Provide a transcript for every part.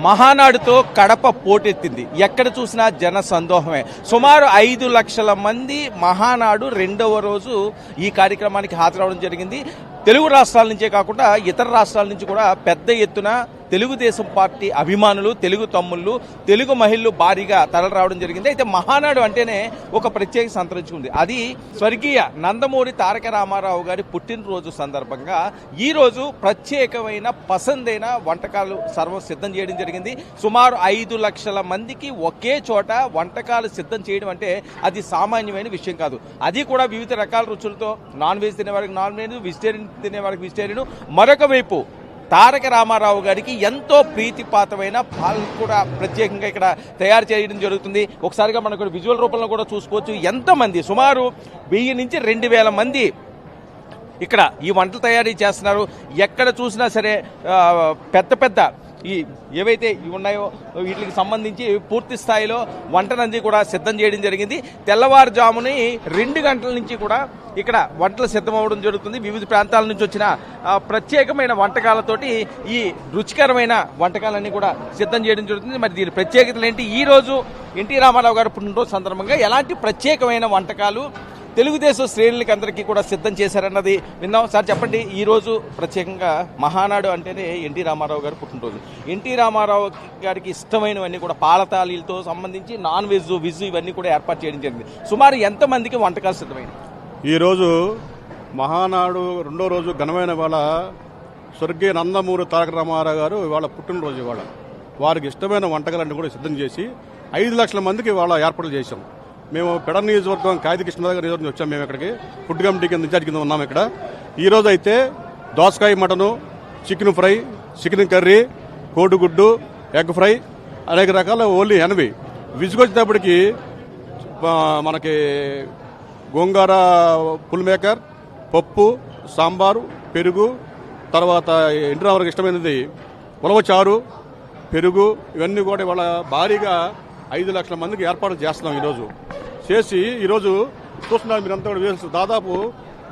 మహానాడుతో కడప పోటెత్తింది. ఎక్కడ చూసినా జన సందోహమే. సుమారు 5 లక్షల మంది మహానాడు రెండవ రోజు ఈ కార్యక్రమానికి హాజరవడం జరిగింది. తెలుగు రాష్ట్రాల నుంచే కాకుండా ఇతర రాష్ట్రాల నుంచి కూడా పెద్ద ఎత్తున తెలుగుదేశం పార్టీ అభిమానులు, తెలుగు తమ్ముళ్ళు, తెలుగు మహిళలు భారీగా తరలిరావడం జరిగింది. అయితే మహానాడు అంటేనే ఒక ప్రత్యేక సంతరించుకుంది. అది స్వర్గీయ నందమూరి తారక రామారావు గారి పుట్టినరోజు సందర్భంగా ఈ రోజు ప్రత్యేకమైన పసందైన వంటకాలు సర్వం సిద్ధం చేయడం జరిగింది. సుమారు 5 లక్షల మందికి ఒకే చోట వంటకాలు సిద్ధం చేయడం అంటే అది సామాన్యమైన విషయం కాదు. అది కూడా వివిధ రకాల రుచులతో, నాన్ వెజ్ తినేవారికి నాన్ వెజ్, వెజిటేరియన్ తినేవారికి వెజిటేరియన్. మరొక వైపు తారక రామారావు గారికి ఎంతో ప్రీతిపాతమైన పాలు కూడా ప్రత్యేకంగా ఇక్కడ తయారు చేయడం జరుగుతుంది. ఒకసారిగా మనకు విజువల్ రూపంలో కూడా చూసుకోవచ్చు. ఎంతమంది, సుమారు 1000 నుంచి 2000 మంది ఇక్కడ ఈ వంటలు తయారీ చేస్తున్నారు. ఎక్కడ చూసినా సరే పెద్ద పెద్ద ఈ ఏవైతే ఉన్నాయో వీటికి సంబంధించి పూర్తి స్థాయిలో వంటనంది కూడా సిద్ధం చేయడం జరిగింది. తెల్లవారుజాముని 2 గంటల నుంచి కూడా ఇక్కడ వంటలు సిద్ధమవడం జరుగుతుంది. వివిధ ప్రాంతాల నుంచి వచ్చిన ప్రత్యేకమైన వంటకాలతోటి ఈ రుచికరమైన వంటకాలన్నీ కూడా సిద్ధం చేయడం జరుగుతుంది. మరి దీని ప్రత్యేకతలు ఏంటి, ఈ రోజు ఎన్టీ రామారావు గారు పుట్టినరోజు సందర్భంగా ఎలాంటి ప్రత్యేకమైన వంటకాలు తెలుగుదేశం శ్రేణులకి అందరికీ కూడా సిద్ధం చేశారన్నది విన్నాం. సార్ చెప్పండి, ఈ రోజు ప్రత్యేకంగా మహానాడు అంటేనే ఎన్టీ రామారావు గారు పుట్టినరోజు. ఎన్టీ రామారావు గారికి ఇష్టమైనవన్నీ కూడా పాలతాళీలతో సంబంధించి నాన్ వెజ్, ఇవన్నీ కూడా ఏర్పాటు చేయడం జరిగింది. సుమారు ఎంతమందికి వంటకాలు సిద్ధమైనవి? ఈరోజు మహానాడు రెండో రోజు ఘనమైన వాళ్ళ స్వర్గీయ నందమూరి తారక రామారావు గారు ఇవాళ పుట్టినరోజు. ఇవాళ వారికి ఇష్టమైన వంటకాలన్నీ కూడా సిద్ధం చేసి 5 లక్షల మందికి ఇవాళ ఏర్పాట్లు చేశాం. మేము పెడ నియోజకవర్గం కాయిది కృష్ణనగర్ నియోజకవర్గం వచ్చాం. మేము ఇక్కడికి ఫుడ్ కమిటీ కింద ఇన్ఛార్జ్ కింద ఉన్నాం. ఇక్కడ ఈరోజు అయితే దోసకాయ mutton, chicken fry, chicken curry, కోడిగుడ్డు, ఎగ్ ఫ్రై, అనేక రకాల ఓన్లీ 80. విసుగొచ్చేటప్పటికి మనకి గోంగూర పుల్ మేకర్, పప్పు, సాంబారు, పెరుగు, తర్వాత ఎన్టీ రామారావుకి ఇష్టమైనది ఉలవచారు, పెరుగు, ఇవన్నీ కూడా ఇవాళ భారీగా 5 లక్షల మందికి ఏర్పాటు చేస్తున్నాం. ఈరోజు చేసి ఈరోజు చూస్తున్నారు మీరంతా కూడా దాదాపు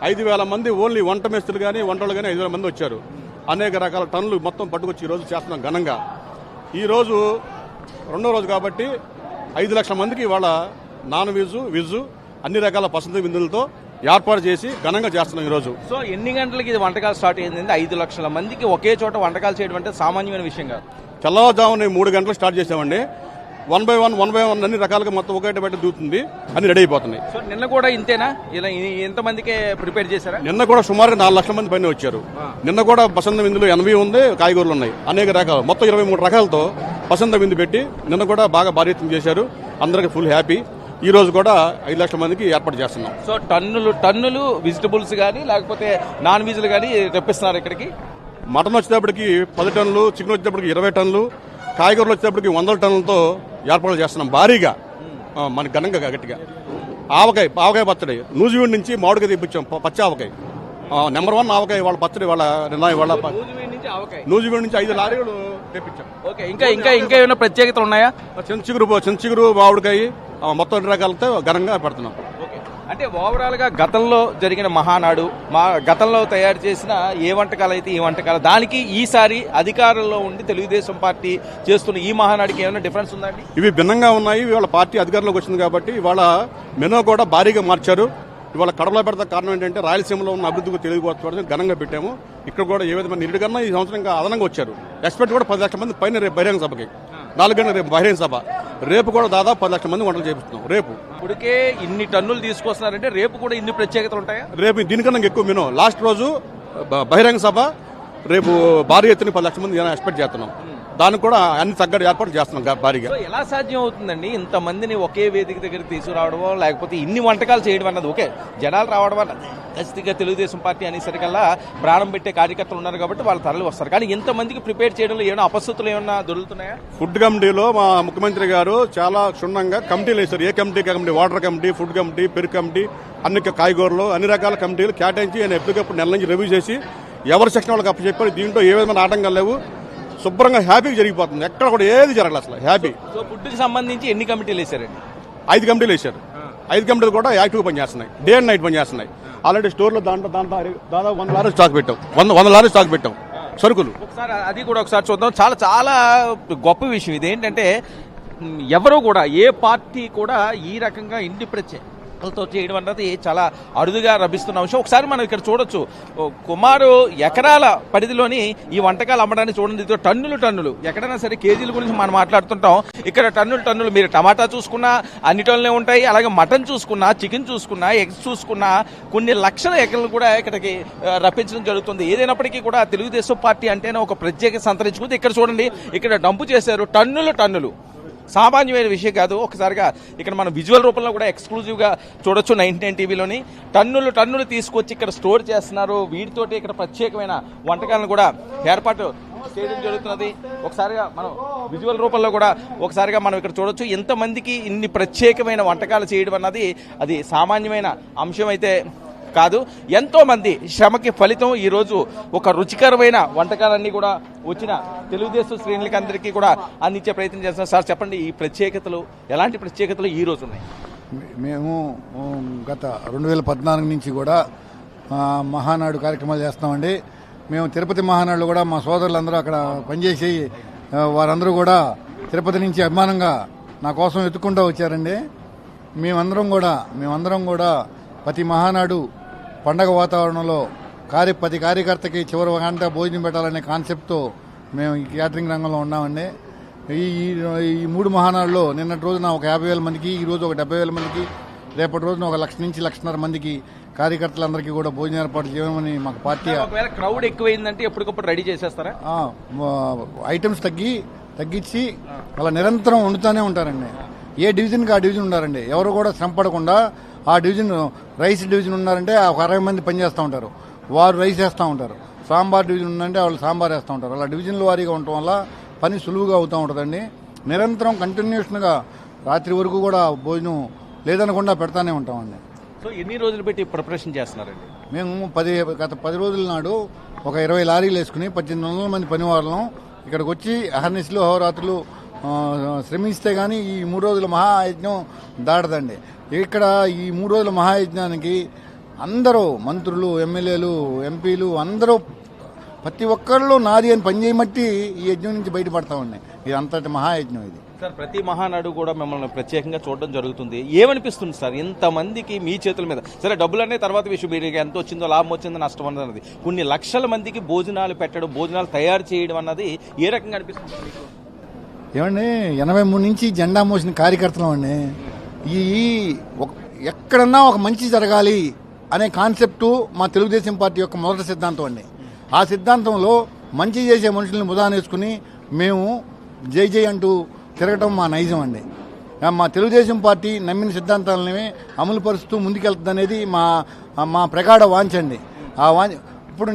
5,000 మంది ఓన్లీ వంట మేస్తులు కానీ వంటలు కానీ 5,000 మంది వచ్చారు. అనేక రకాల టన్నులు మొత్తం పట్టుకొచ్చి ఈరోజు చేస్తున్నాం ఘనంగా. ఈరోజు రెండో రోజు కాబట్టి 5 లక్షల మందికి ఇవాళ నాన్ వెజ్ అన్ని రకాల పసంది విందులతో ఏర్పాటు చేసి ఘనంగా చేస్తున్నాం ఈరోజు. సో ఎన్ని గంటలకి ఇది వంటకాలు స్టార్ట్ అయింది? 5 లక్షల మందికి ఒకే చోట వంటకాలు చేయడం అంటే సామాన్యమైన విషయం కాదు. తెల్లవారుజామున 3 గంటలకు స్టార్ట్ చేసామండి. 1 by 1 అన్ని రకాలుగా మొత్తం ఒకటి బయట దూతుంది, అన్ని రెడీ అయిపోతున్నాయి. సో నిన్న కూడా ఇంతేనా? ఇలా ఎంతమందికి ప్రిపేర్ చేశారా? నిన్న కూడా సుమారుగా 4 లక్షల మంది పైన వచ్చారు. నిన్న కూడా పసంద విందులు 80 ఉంది, కాయగూరలు ఉన్నాయి, అనేక రకాలు మొత్తం 23 రకాలతో పసంద విందు పెట్టి నిన్న కూడా బాగా భారీతం చేశారు. అందరికి ఫుల్ హ్యాపీ. ఈ రోజు కూడా 5 లక్షల మందికి ఏర్పాటు చేస్తున్నాం. సో టన్నులు వెజిటబుల్స్ కానీ లేకపోతే నాన్ వెజ్లు కానీ తెప్పిస్తున్నారు ఇక్కడికి. మటన్ వచ్చేటప్పటికి 10 టన్నులు, చికెన్ వచ్చేటప్పటికి 20 టన్నులు, కాయగూరలు వచ్చేటప్పటికి 100 టన్నులతో ఏర్పాటు చేస్తున్నాం భారీగా, మన ఘనంగా గట్టిగా. ఆవకాయ పచ్చడి నూజివీడి నుంచి మామిడికాయ తెప్పించాం, పచ్చి ఆవకాయ. నెంబర్ 1 ఆవకాయ వాళ్ళ పచ్చడి. వాళ్ళ నూజివీడి నుంచి 5 లారీలు తెప్పించాం. ఓకే, ఇంకా ఏమైనా ప్రత్యేకతలు ఉన్నాయా? చెంచిగురు మామిడికాయ మొత్తం 2 రకాలతో ఘనంగా పెడుతున్నాం. అంటే ఓవరాల్ గా గతంలో జరిగిన మహానాడు, గతంలో తయారు చేసిన ఏ వంటకాలు అయితే ఈ వంటకాలు, దానికి ఈసారి అధికారంలో ఉండి తెలుగుదేశం పార్టీ చేస్తున్న ఈ మహానాడికి ఏమైనా డిఫరెన్స్ ఉందండి? ఇవి భిన్నంగా ఉన్నాయి. ఇవాళ పార్టీ అధికారంలోకి వచ్చింది కాబట్టి ఇవాళ మెనూ కూడా భారీగా మార్చారు. ఇవాళ కడపలో పెడతా కారణం ఏంటంటే రాయలసీమలో ఉన్న అభివృద్ధికి తెలుగు ఘనంగా పెట్టాము. ఇక్కడ కూడా ఏ విధమైన నిరుడు కన్నా ఈ సంవత్సరం ఇంకా అదనంగా వచ్చారు. ఎక్స్పెక్ట్ కూడా 10 లక్షల మంది పైన రేపు బహిరంగ సభకి 4 గంటల రేపు బహిరంగ సభ. రేపు కూడా దాదాపు 10 లక్షల మంది వంటలు చేపిస్తున్నాం. రేపు ఇప్పటికే ఇన్ని టన్నులు తీసుకొస్తున్నారంటే రేపు కూడా ఇన్ని ప్రత్యేకతలు ఉంటాయా? రేపు దీనికన్నా ఎక్కువ మెనూ. లాస్ట్ రోజు బహిరంగ సభ, రేపు భారీ ఎత్తున 10 లక్షల మంది ఎక్స్పెక్ట్ చేస్తున్నాం. దానికి కూడా అన్ని తగ్గట్టు ఏర్పాటు చేస్తున్నాం భారీగా. ఎలా సాధ్యం అవుతుందండి ఇంతమందిని ఒకే వేదిక దగ్గర తీసుకురావడమో లేకపోతే ఇన్ని వంటకాలు చేయడం అన్నది? ఓకే, జనాలు రావడం అన్నది ఖచ్చితంగా తెలుగుదేశం పార్టీ అనేసరికల్లా ప్రాణం పెట్టే కార్యకర్తలు ఉన్నారు కాబట్టి వాళ్ళు తరలి వస్తారు. కానీ ఇంతమందికి ప్రిపేర్ చేయడంలో ఏమైనా అపశృతులు ఏమైనా దొరుకుతున్నాయా? ఫుడ్ కమిటీలో మా ముఖ్యమంత్రి గారు చాలా క్షుణ్ణంగా కమిటీలు వేశారు. ఏ committee water committee, food committee, పెరుగు కమిటీ, అన్ని కాయగూరలు అన్ని రకాల కమిటీలు కేటాయించి ఆయన ఎప్పటికప్పుడు నెల నుంచి రివ్యూ చేసి ఎవరి సెక్షన్ వాళ్ళకి అప్పచెప్పారు. దీంట్లో ఏ విధమైన ఆటంకాలు లేవు, శుభ్రంగా హ్యాపీగా జరిగిపోతుంది. ఎక్కడ కూడా ఏది జరగలేదు అసలు, హ్యాపీ. సో ఫుడ్కి సంబంధించి ఎన్ని కమిటీలు వేశారండి? 5 కమిటీలు వేశారు. 5 కమిటీలు కూడా యాక్టివ్గా పనిచేస్తున్నాయి, డే అండ్ నైట్ పనిచేస్తున్నాయి. ఆల్రెడీ స్టోర్లో దాంట్లో దాదాపు 100 లారీ స్టాక్ పెట్టాం. 100 లారీ స్టాక్ పెట్టాం. సరుకులు. ఒకసారి అది కూడా ఒకసారి చూద్దాం. చాలా చాలా గొప్ప విషయం ఇదేంటంటే ఎవరు కూడా ఏ పార్టీ కూడా ఈ రకంగా ఇంటి ప్రత్యేకతలతో చేయడం అన్నది చాలా అరుదుగా లభిస్తున్న అంశం. ఒకసారి మనం ఇక్కడ చూడొచ్చు, కుమారు ఎకరాల పరిధిలోని ఈ వంటకాలు అమ్మడానికి చూడండి. ఇదిగో టన్నులు ఎక్కడైనా సరే కేజీల గురించి మనం మాట్లాడుతుంటాం, ఇక్కడ టన్నులు మీరు టమాటా చూసుకున్నా అన్ని టన్నులే ఉంటాయి. అలాగే మటన్ చూసుకున్నా, చికెన్ చూసుకున్నా, ఎగ్స్ చూసుకున్నా కొన్ని లక్షల ఎకరాలు కూడా ఇక్కడికి రప్పించడం జరుగుతుంది. ఏదైనప్పటికీ కూడా తెలుగుదేశం పార్టీ అంటేనే ఒక ప్రత్యేక సంతరించుకుంది. ఇక్కడ చూడండి, ఇక్కడ డంపు చేశారు టన్నులు. సామాన్యమైన విషయం కాదు. ఒకసారిగా ఇక్కడ మనం విజువల్ రూపంలో కూడా ఎక్స్క్లూజివ్గా చూడొచ్చు 99 టీవీలోని. టన్నులు తీసుకొచ్చి ఇక్కడ స్టోర్ చేస్తున్నారు. వీటితోటి ఇక్కడ ప్రత్యేకమైన వంటకాలను కూడా ఏర్పాటు చేయడం జరుగుతున్నది. ఒకసారిగా మనం విజువల్ రూపంలో కూడా ఒకసారిగా మనం ఇక్కడ చూడొచ్చు. ఎంతమందికి ఇన్ని ప్రత్యేకమైన వంటకాలు చేయడం అన్నది అది సామాన్యమైన అంశం అయితే కాదు. ఎంతో మంది శ్రమకి ఫలితం ఈరోజు ఒక రుచికరమైన వంటకాలన్నీ కూడా వచ్చిన తెలుగుదేశం శ్రేణులకి అందరికీ కూడా అందించే ప్రయత్నం చేస్తున్నారు. సార్ చెప్పండి, ఈ ప్రత్యేకతలు ఎలాంటి ప్రత్యేకతలు ఈ రోజు ఉన్నాయి? మేము గత 2014 నుంచి కూడా మహానాడు కార్యక్రమాలు చేస్తామండి. మేము తిరుపతి మహానాడులో కూడా మా సోదరులందరూ అక్కడ పనిచేసి వారందరూ కూడా తిరుపతి నుంచి అభిమానంగా నా కోసం ఎత్తుకుంటూ వచ్చారండి. మేమందరం కూడా ప్రతి మహానాడు పండగ వాతావరణంలో ప్రతి కార్యకర్తకి చివరి గంట భోజనం పెట్టాలనే కాన్సెప్ట్తో మేము ఈ క్యాటరింగ్ రంగంలో ఉన్నామండి. ఈ 3 మహానాడులో నిన్నటి రోజున ఒక 50,000 మందికి, ఈ రోజు ఒక 70,000 మందికి, రేపటి రోజున ఒక 1,00,000 నుంచి 1,50,000 మందికి కార్యకర్తలందరికీ కూడా భోజనం ఏర్పాటు చేయమని మాకు పార్టీ. ఒకవేళ క్రౌడ్ ఎక్కువైందంటే ఎప్పటికప్పుడు రెడీ చేసేస్తారా? ఐటమ్స్ తగ్గించి అలా నిరంతరం వండుతూనే ఉంటారండి. ఏ డివిజన్కి ఆ డివిజన్ ఉన్నారండి. ఎవరు కూడా శ్రమ పడకుండా ఆ డివిజన్, రైస్ డివిజన్ ఉన్నారంటే ఒక 60 మంది పనిచేస్తూ ఉంటారు, వారు రైస్ వేస్తూ ఉంటారు. సాంబార్ డివిజన్ ఉందంటే వాళ్ళు సాంబార్ వేస్తూ ఉంటారు. అలా డివిజన్ల వారీగా ఉండటం వల్ల పని సులువుగా అవుతూ ఉంటుందండి. నిరంతరం కంటిన్యూషన్గా రాత్రి వరకు కూడా భోజనం లేదనకుండా పెడతానే ఉంటామండి. సో ఎన్ని రోజులు పెట్టి ప్రిపరేషన్ చేస్తున్నారండి? మేము గత 10 రోజుల నాడు ఒక 20 లారీలు వేసుకుని 1800 మంది పనివాళ్ళం ఇక్కడికి వచ్చి అహర్నిశలు అహోరాత్రులు శ్రమిస్తే కానీ ఈ 3 రోజుల మహాయజ్ఞం దాటదండి. ఇక్కడ ఈ 3 రోజుల మహాయజ్ఞానికి అందరూ మంత్రులు, ఎమ్మెల్యేలు, ఎంపీలు అందరూ ప్రతి ఒక్కళ్ళు నాది అని పనిచేయమట్టి ఈ యజ్ఞం నుంచి బయటపడతా ఉన్నాయి. ఇది అంతటి మహాయజ్ఞం ఇది. సార్, ప్రతి మహానాడు కూడా మిమ్మల్ని ప్రత్యేకంగా చూడడం జరుగుతుంది. ఏమనిపిస్తుంది సార్ ఇంతమందికి మీ చేతుల మీద? సరే, డబ్బులు అనే తర్వాత విషయం, మీరు ఎంత వచ్చిందో, లాభం వచ్చిందో, నష్టం అన్నది, కొన్ని లక్షల మందికి భోజనాలు పెట్టడం, భోజనాలు తయారు చేయడం అన్నది ఏ రకంగా అనిపిస్తుంది? ఏమండి, 83 నుంచి జెండా మోసిన కార్యకర్తలు అండి. ఎక్కడన్నా ఒక మంచి జరగాలి అనే కాన్సెప్టు మా తెలుగుదేశం పార్టీ యొక్క మొదటి సిద్ధాంతం అండి. ఆ సిద్ధాంతంలో మంచి చేసే మనుషుల్ని ముదాన వేసుకుని మేము జై అంటూ తిరగటం మా నైజం అండి. మా తెలుగుదేశం పార్టీ నమ్మిన సిద్ధాంతాలని అమలు పరుస్తూ ముందుకెళ్తుంది అనేది మా ప్రగాఢ వాంఛ అండి. ఆ వాంఛ ఇప్పుడు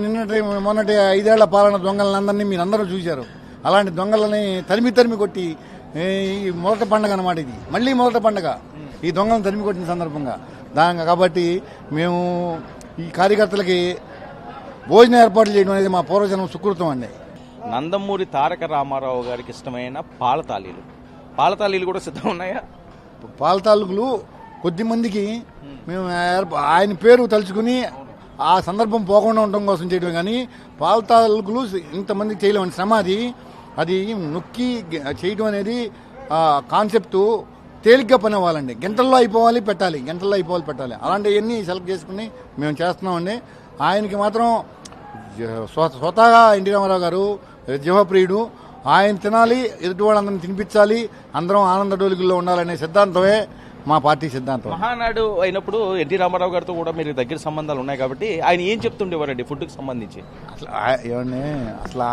మొన్నటి 5 ఏళ్ల పాలన దొంగలందరినీ మీరందరూ చూశారు. అలాంటి దొంగలని తరిమి కొట్టి ఈ మొదటి పండుగ అన్నమాట. ఇది మళ్ళీ మొదటి పండుగ ఈ దొంగలను తరిమి కొట్టిన సందర్భంగా కాబట్టి మేము ఈ కార్యకర్తలకి భోజనం ఏర్పాట్లు చేయడం అనేది మా పూర్వజన్మ సుకృతం అండి. నందమూరి తారక రామారావు గారికి ఇష్టమైన పాలతాళీలు కూడా సిద్ధం ఉన్నాయా? పాలతాళుకులు కొద్దిమందికి మేము ఆయన పేరు తలుచుకుని ఆ సందర్భం పోకుండా ఉండడం కోసం చేయడం, కానీ పాలతాళుకులు ఇంతమందికి చేయలేమని శ్రమ అది నొక్కి చేయడం అనేది కాన్సెప్టు తేలిగ్గా పని అవ్వాలండి. గంటల్లో అయిపోవాలి పెట్టాలి. అలాంటివన్నీ సెలెక్ట్ చేసుకుని మేము చేస్తున్నామండి. ఆయనకి మాత్రం స్వతహాగా ఎన్టీ రామారావు గారు జీవప్రియుడు. ఆయన తినాలి, ఎదుటి వాళ్ళందరినీ తినిపించాలి, అందరం ఆనంద డోలికల్లో ఉండాలనే సిద్ధాంతమే మా పార్టీ సిద్ధాంతం. మహానాడు అయినప్పుడు ఎన్టీ రామారావు గారితో కూడా మీరు దగ్గర సంబంధాలు ఉన్నాయి కాబట్టి ఆయన ఏం చెప్తుండేవారండి ఫుడ్కి సంబంధించి? అసలు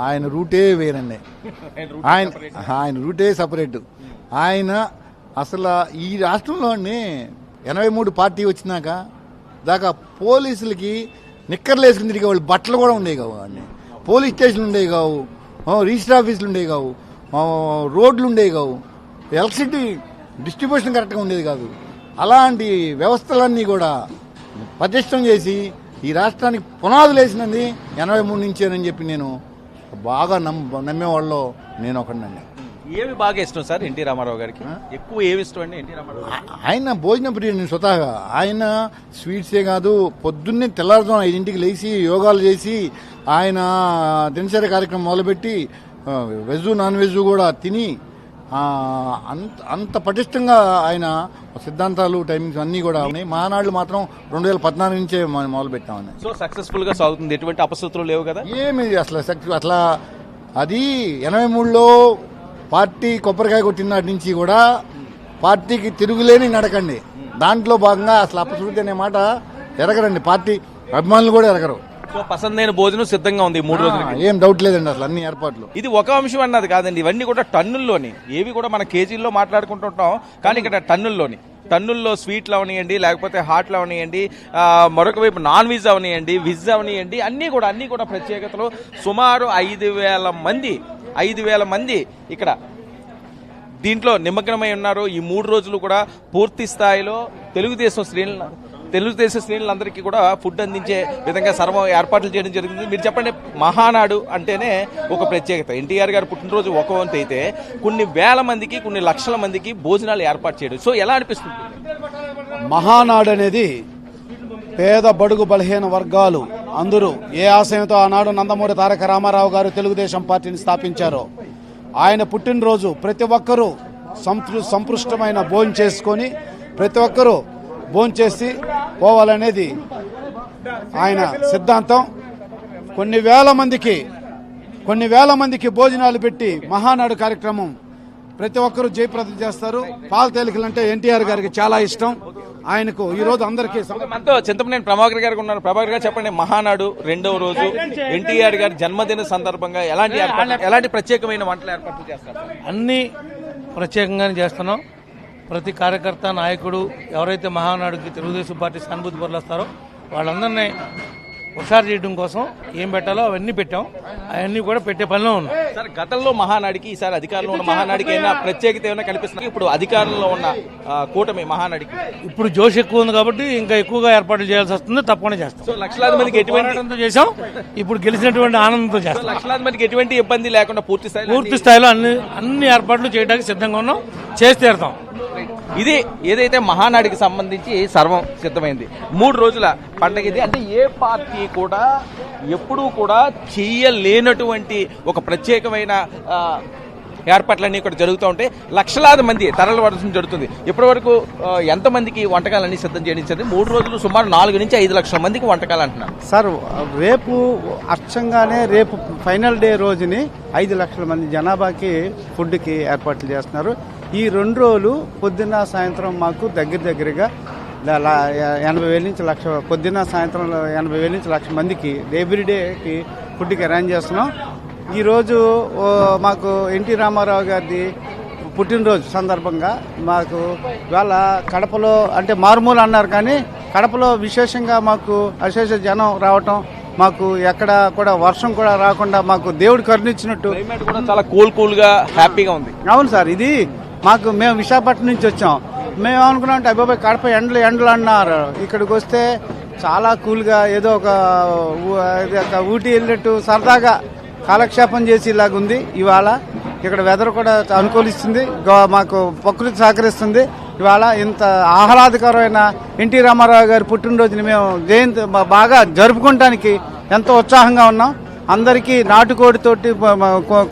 ఆయన రూటే వేరండి. ఆయన రూటే సపరేట్. ఆయన అసలు ఈ రాష్ట్రంలో 83 పార్టీ వచ్చినాక దాకా పోలీసులకి నిక్కర్లు వేసుకుని తిరిగే వాళ్ళు బట్టలు కూడా ఉండేవి కావు అండి. పోలీస్ స్టేషన్లు ఉండేవి కావు, రిజిస్టర్ ఆఫీసులు ఉండేవి కావు, రోడ్లు ఉండేవి కావు, ఎలక్ట్రిసిటీ డిస్ట్రిబ్యూషన్ కరెక్ట్గా ఉండేది కాదు. అలాంటి వ్యవస్థలన్నీ కూడా పటిష్టం చేసి ఈ రాష్ట్రానికి పునాదులు వేసినది 83 నుంచేనని చెప్పి నేను బాగా నమ్మేవాళ్ళలో నేను ఒకడినండి. ఏమి బాగా ఇష్టం సార్ ఎన్టీ రామారావు గారికి? ఎక్కువ ఏమి ఇష్టం అండి ఎన్టీ రామారావు గారికి? ఆయన భోజన ప్రియుడు స్వతహాగా. ఆయన స్వీట్సే కాదు, పొద్దున్నే తెల్లారుజామున 5ంటికి లేచి యోగాలు చేసి ఆయన దినచర్య కార్యక్రమం మొదలుపెట్టి వెజ్ నాన్ వెజ్ కూడా తిని అంత పటిష్టంగా ఆయన సిద్ధాంతాలు టైమింగ్స్ అన్ని కూడా ఉన్నాయి. మహానాడులు మాత్రం 2014 నుంచే మొదలు పెట్టామని. సో సక్సెస్ఫుల్ గా సాగుతుంది, ఎటువంటి అపశృతులు లేవు కదా? ఏమి అసలు అట్లా అది 83లో పార్టీ కొబ్బరికాయ కొట్టినాటి నుంచి కూడా పార్టీకి తిరుగులేని నడకండి. దాంట్లో భాగంగా అసలు అపశృతి అనే మాట ఎరగరండి, పార్టీ అభిమానులు కూడా ఎరగరు. సో పసందైన భోజనం సిద్ధంగా ఉంది 3 రోజులకి. ఏం డౌట్ లేదండి, అసలు అన్ని ఏర్పాట్లు. ఇది ఒక అంశం అన్నది కాదండి, ఇవన్నీ కూడా టన్నుల్లోని, ఏవి కూడా మన కేజీల్లో మాట్లాడుకుంటుంటాం కానీ ఇక్కడ టన్నుల్లో స్వీట్లు అవనియండి, లేకపోతే హాట్లు అవనియండి, మరొక వైపు నాన్ వెజ్ అవనియండి, వెజ్ అవనియండి, అన్నీ కూడా ప్రత్యేకతలు. సుమారు 5,000 మంది ఇక్కడ దీంట్లో నిమగ్నమై ఉన్నారు. ఈ 3 రోజులు కూడా పూర్తి స్థాయిలో తెలుగుదేశం శ్రేణులందరికీ కూడా ఫుడ్ అందించే విధంగా సర్వం ఏర్పాట్లు చేయడం జరిగింది. మీరు చెప్పండి, మహానాడు అంటేనే ఒక ప్రత్యేకత. ఎన్టీఆర్ గారు పుట్టినరోజు ఒక వంతు అయితే కొన్ని వేల మందికి, కొన్ని లక్షల మందికి భోజనాలు ఏర్పాటు చేయడం, సో ఎలా అనిపిస్తుంది? మహానాడు అనేది పేద బడుగు బలహీన వర్గాలు అందరూ ఏ ఆశయంతో ఆనాడు నందమూరి తారక రామారావు గారు తెలుగుదేశం పార్టీని స్థాపించారో ఆయన పుట్టినరోజు ప్రతి ఒక్కరూ సంపృష్టమైన భోజనం చేసుకొని ప్రతి ఒక్కరూ భోంచేసి పోవాలనేది ఆయన సిద్ధాంతం. కొన్ని వేల మందికి భోజనాలు పెట్టి మహానాడు కార్యక్రమం ప్రతి ఒక్కరూ జయప్రదం చేస్తారు. పాల తేలికలంటే ఎన్టీఆర్ గారికి చాలా ఇష్టం. ఆయనకు ఈ రోజు అందరికీ మనతో చింతమనేని ప్రభాకర్ గారు ఉన్నారు. ప్రభాకర్ గారు చెప్పండి, మహానాడు 2వ రోజు ఎన్టీఆర్ గారి జన్మదిన సందర్భంగా ఎలాంటి ప్రత్యేకమైన వంటలు ఏర్పాట్లు చేస్తారు? అన్ని ప్రత్యేకంగానే చేస్తున్నాం. ప్రతి కార్యకర్త, నాయకుడు ఎవరైతే మహానాడుకి తెలుగుదేశం పార్టీ సానుభూతి పరులు వస్తారో వాళ్ళందరినీ హుషారు చేయడం కోసం ఏం పెట్టాలో అవన్నీ పెట్టాం. అవన్నీ కూడా పెట్టే పనిలో ఉన్నాం. సార్, గతంలో మహానాడికి ఈసారి అధికారంలో ఉన్న మహానాడికి ఏమైనా ప్రత్యేకత ఏమైనా కనిపిస్తుంది? ఇప్పుడు అధికారంలో ఉన్న కూటమి మహానాడికి ఇప్పుడు జోష్ ఎక్కువ ఉంది కాబట్టి ఇంకా ఎక్కువగా ఏర్పాట్లు చేయాల్సి వస్తుంది. తప్పకుండా చేస్తాం. సో లక్షలాది మందికి ఎటువంటి చేసాం, ఇప్పుడు గెలిచినటువంటి ఆనందంతో చేస్తాం. లక్షలాది మందికి ఎటువంటి ఇబ్బంది లేకుండా పూర్తి స్థాయిలో అన్ని ఏర్పాట్లు చేయడానికి సిద్ధంగా ఉన్నాం. చేసి తీరుతాం. ఇది ఏదైతే మహానాడికి సంబంధించి సర్వం సిద్ధమైంది. 3 రోజుల పండగ ఇది. అంటే ఏ పార్టీ కూడా ఎప్పుడూ కూడా చేయలేనటువంటి ఒక ప్రత్యేకమైన ఏర్పాట్లన్నీ ఇక్కడ జరుగుతూ ఉంటాయి. లక్షలాది మంది తరలివలసిన జరుగుతుంది. ఇప్పటి వరకు ఎంతమందికి వంటకాలన్నీ సిద్ధం చేయించండి? 3 రోజులు సుమారు 4 నుంచి 5 లక్షల మందికి వంటకాలు అంటున్నారు సార్. రేపు అచ్చంగానే రేపు ఫైనల్ డే రోజుని 5 లక్షల మంది జనాభాకి ఫుడ్కి ఏర్పాట్లు చేస్తున్నారు. ఈ 2 రోజులు పొద్దున్న సాయంత్రం మాకు దగ్గరగా 80,000 నుంచి 1,00,000, పొద్దున్న సాయంత్రం 80,000 నుంచి 1,00,000 మందికి ఎవ్రీడేకి ఫుడ్కి అరేంజ్ చేస్తున్నాం. ఈరోజు మాకు ఎన్టీ రామారావు గారిది పుట్టినరోజు సందర్భంగా మాకు ఇవాళ కడపలో అంటే మారుమూల అన్నారు కానీ కడపలో విశేషంగా మాకు అశేష జనం రావటం, మాకు ఎక్కడ కూడా వర్షం కూడా రాకుండా మాకు దేవుడు కరుణించినట్టు కూడా చాలా కూల్గా హ్యాపీగా ఉంది. అవును సార్, ఇది మేము విశాఖపట్నం నుంచి వచ్చాం. మేము అనుకున్నాం అంటే అబ్బాయి కడప ఎండలు అన్నారు. ఇక్కడికి వస్తే చాలా కూల్గా ఏదో ఒక ఊటీ వెళ్ళినట్టు సరదాగా కాలక్షేపం చేసేలాగుంది. ఇవాళ ఇక్కడ వెదర్ కూడా అనుకూలిస్తుంది, మాకు ప్రకృతి సహకరిస్తుంది. ఇవాళ ఇంత ఆహ్లాదకరమైన ఎన్టీ రామారావు గారి పుట్టినరోజుని మేము జయంతి బాగా జరుపుకోవడానికి ఎంతో ఉత్సాహంగా ఉన్నాం. అందరికీ నాటుకోడితోటి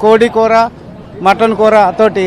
కోడి కూర, మటన్ కూర తోటి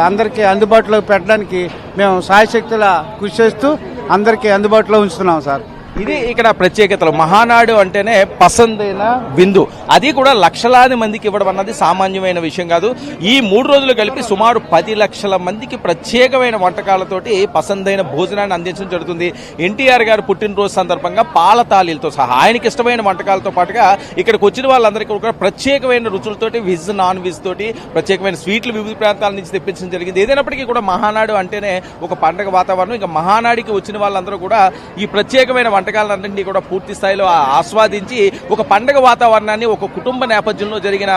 అందరికీ అందుబాటులో పెట్టడానికి మేము సాయశక్తులా కృషి చేస్తూ అందరికీ అందుబాటులో ఉంచుతున్నాం సార్. ఇది ఇక్కడ ప్రత్యేకతలు. మహానాడు అంటేనే పసందైన విందు, అది కూడా లక్షలాది మందికి ఇవ్వడం అన్నది సామాన్యమైన విషయం కాదు. ఈ 3 రోజులు కలిపి సుమారు 10 లక్షల మందికి ప్రత్యేకమైన వంటకాలతోటి పసందైన భోజనాన్ని అందించడం జరుగుతుంది. ఎన్టీఆర్ గారు పుట్టినరోజు సందర్భంగా పాల తాళీలతో సహా ఆయనకి ఇష్టమైన వంటకాలతో పాటుగా ఇక్కడికి వచ్చిన వాళ్ళందరికీ కూడా ప్రత్యేకమైన రుచులతోటి, వెజ్ నాన్ వెజ్ తోటి ప్రత్యేకమైన స్వీట్లు వివిధ ప్రాంతాల నుంచి తెప్పించడం జరిగింది. ఏదైనప్పటికీ కూడా మహానాడు అంటేనే ఒక పండగ వాతావరణం. ఇంకా మహానాడికి వచ్చిన వాళ్ళందరూ కూడా ఈ ప్రత్యేకమైన వంటకాలన్నింటినీ కూడా పూర్తి స్థాయిలో ఆస్వాదించి ఒక పండగ వాతావరణాన్ని, ఒక కుటుంబ నేపథ్యంలో జరిగిన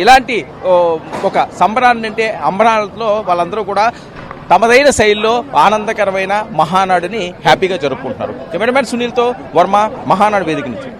ఇలాంటి ఒక సంబరాన్ని అంటే అంబరాలతో వాళ్ళందరూ కూడా తమదైన శైలిలో ఆనందకరమైన మహానాడుని హ్యాపీగా జరుపుకుంటున్నారు. కెమెరామెన్ సునీల్తో వర్మ, మహానాడు వేదిక నుంచి.